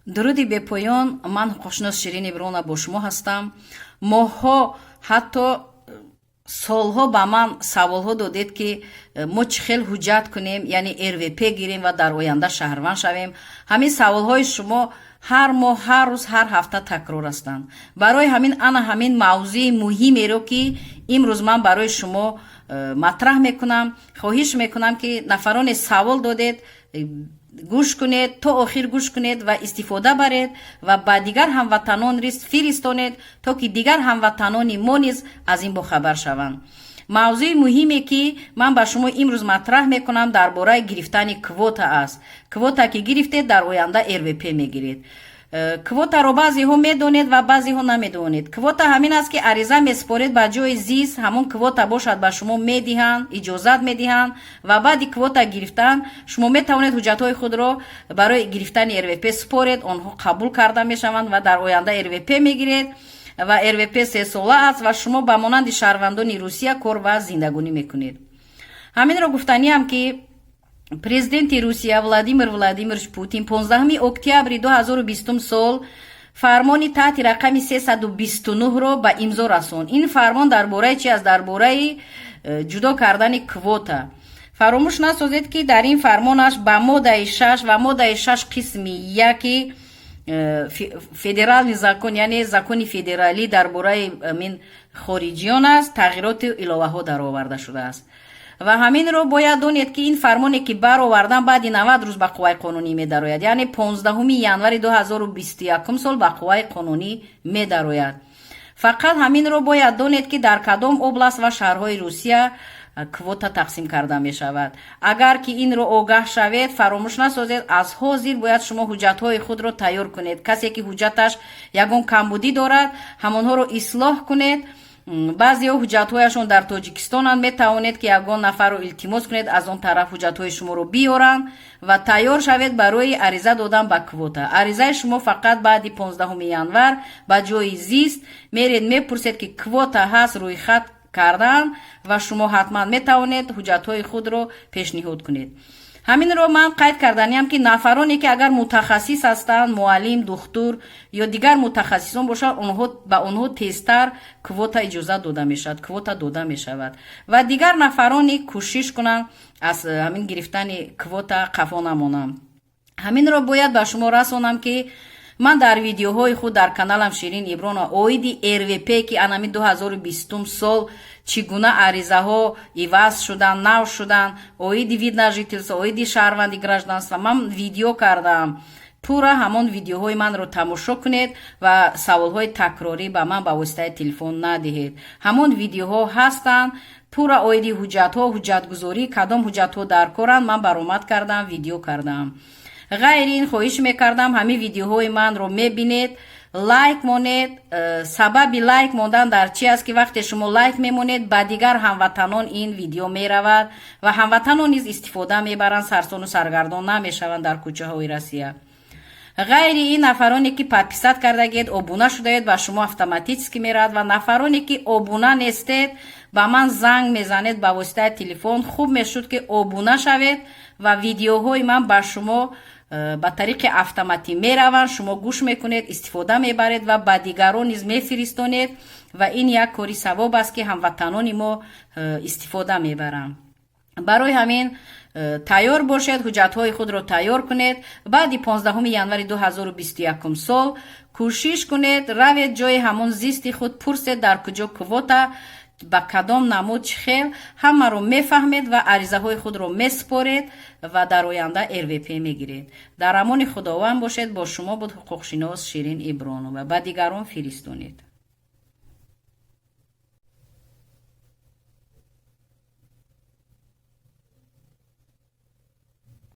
дуруди бепоён. Ман ҳуқуқшинос Ширин Иброна бо шумо ҳастам. моҳҳо ҳатто солҳо ба ман саволҳо додед ки мо чӣ хел ҳуҷҷат кунем, яъне РВП гирем ва дар оянда шаҳрванд шавем. ҳамин саволҳои шумо ҳар моҳ, ҳар рӯз, ҳар ҳафта такрор ҳастанд. барои ҳамин ана ҳамин мавзӯи муҳимеро ки имрӯз ман барои шумо матраҳ мекунам, хоҳиш мекунам ки нафароне савол додед, гӯш кунед, то охир гӯш кунед ва истифода баред ва ба дигар ҳамватанон риз фиристонед, то ки дигар ҳамватанони мо низ аз ин бохабар шаванд. мавзӯи муҳиме ки ман ба шумо имрӯз матраҳ мекунам дар бораи гирифтани квота аст. квота ки гирифтед, дар оянда РВП мегиред. квотаро баъзеҳо медонед ва баъзеҳо намедонед. квота ҳамин аст ки ариза месупоред ба ҷои зист, ҳамон квота бошад ба шумо медиҳанд, иҷозат медиҳанд ва баъди квота гирифтан шумо метавонед ҳуҷҷатҳои худро барои гирифтани РВП супоред, онҳо қабул карда мешаванд ва дар оянда РВП мегиред ва РВП 3 сола аст ва шумо ба монанди шаҳрвандони Русия кор ва зиндагонӣ мекунед. ҳаминро гуфтаниам ки президенти Русия Владимир Владимирович Путин 15 октябри 2020 сол фармони таҳти рақами 329ро ба имзо расон. ин фармон дар бораи чи аст? Дар бораи ҷудо кардани квота. фаромӯш насозед ки дар ин фармонаш ба моддаи 6 ва моддаи 6 қисми 1 федерални закон, яъне закони федералӣ дар бораи мин хориҷиён аст, тағйироти иловаҳо дароварда шудааст. ва ҳаминро бояд донед ки ин фармоне ки баровардан баъди 90 рӯз ба қувваи қонунӣ медарояд, яъне 15 январи 2021 сол ба қувваи қонунӣ медарояд. фақат ҳаминро бояд донед ки дар кадом област ва шаҳрҳои Русия квота тақсим карда мешавад. агар ки инро огаҳ шавед, фаромӯш насозед, аз ҳозир бояд шумо ҳуҷҷатҳои худро тайёр кунед. касе ки ҳуҷҷаташ ягон камбудӣ дорад, ҳамонҳоро ислоҳ кунед. баъзеҳо ҳуҷҷатҳояшон дар Тоҷикистонанд, метавонед ки ягон нафарро илтимос кунед аз он тараф ҳуҷҷатҳои шуморо биёранд ва тайёр шавед барои ариза додан ба квота. аризаи шумо фақат баъди 15 январ ба ҷои зист меред, мепурсед ки квота ҳаст, рӯйхат кардан ва шумо ҳатман метавонед ҳуҷҷатҳои худро пешниҳод кунед. ҳаминро ман қайд карданиам ки нафароне ки агар мутахассис ҳастанд, муаллим, духтур ё дигар мутахассисон бошанд, ба онҳо тезтар квота иҷозат дода мешавад, квота дода мешавад ва дигар нафарони кӯшиш кунанд аз ҳамин гирифтани квота қафо намонанд. ҳаминро бояд ба шумо расонам ки ман дар видеоҳои худ дар каналам Ширин Иброна оиди РВП ки анами 2020 сол чӣ гуна аризаҳо иваз шуданд, нав шуданд, оиди вид на жительство, оиди шаҳрванди гражданство, ман видео кардам. пура ҳамон видеоҳои манро тамошо кунед ва саволҳои такрорӣ ба ман ба воситаи телефон надиҳед. ҳамон видеоҳо ҳастанд, пура оиди ҳуҷҷатҳо, ҳуҷҷатгузорӣ, кадом ҳуҷҷатҳо дар коранд, ман баромад кардам, видео кардам. ғайри ин хоҳиш мекардам ҳамин видеоҳои манро мебинед, лайк монед. сабаби лайк мондан дар чи аст ки вақте шумо лайк мемонед, ба дигар ҳамватанон ин видео меравад ва ҳамватанон низ истифода мебаранд, сарсону саргардон намешаванд дар кӯчаҳои Россия. ғайри ин нафароне ки подписат кардагед, обуна шудаед, ба шумо автоматически меравад ва нафароне ки обуна нестед, ба ман занг мезанед ба воситаи телефон. хуб мешуд ки обуна шавед ва видеоҳои ман ба шумо ба тариқи автоматӣ мераванд, шумо гӯш мекунед, истифода мебаред ва ба дигарон низ мефиристонед ва ин як кори савоб аст ки ҳамватанони мо истифода мебаранд. барои ҳамин тайёр бошед, ҳуҷҷатҳои худро тайёр кунед. баъди 15 январи 2021 сол кӯшиш кунед, равед ҷои ҳамон зисти худ, пурсед дар куҷо квота, ба кадом намуд чӣ хел, ҳамаро мефаҳмед ва аризаҳои худро месупоред ва дар оянда РВП мегиред. дар амони худованд бошед. бо шумо буд ҳуқуқшинос Ширин Ибронова. ба дигарон фиристонед.